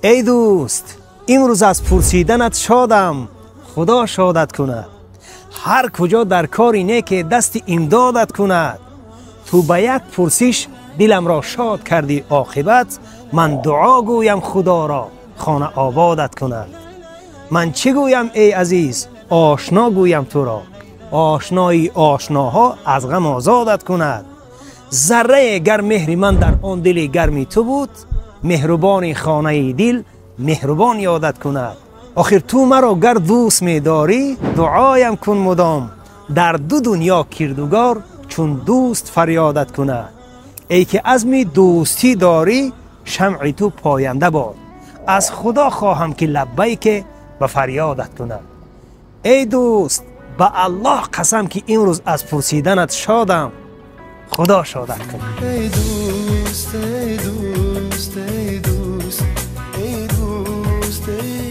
ای دوست، امروز از پرسیدنت شادم، خدا شادت کند. هر کجا در کاری نیک دست امدادت کند. تو به یک پرسش دلم را شاد کردی عاقبت. من دعا گویم خدا را خانه آبادت کند. من چه گویم ای عزیز، آشنا گویم تو را. آشنایی آشناها از غم آزادت کند. ذره گر مهر من در آن دل گرمی تو بود، مهربان خانه دل مهربان یادت کند. آخر تو مرا گر دوست می داری، دعایم کن مدام. در دو دنیا کردگار چون دوست فریادت کند. ای که عزم دوستی داری، شمع تو پاینده باد. از خدا خواهم که لبیک به فریادت کند. ای دوست، به الله قسم که امروز از پرسیدنت شادم، خدا شادت کند. ای دوست ای دوست ای دوست ای دوست ای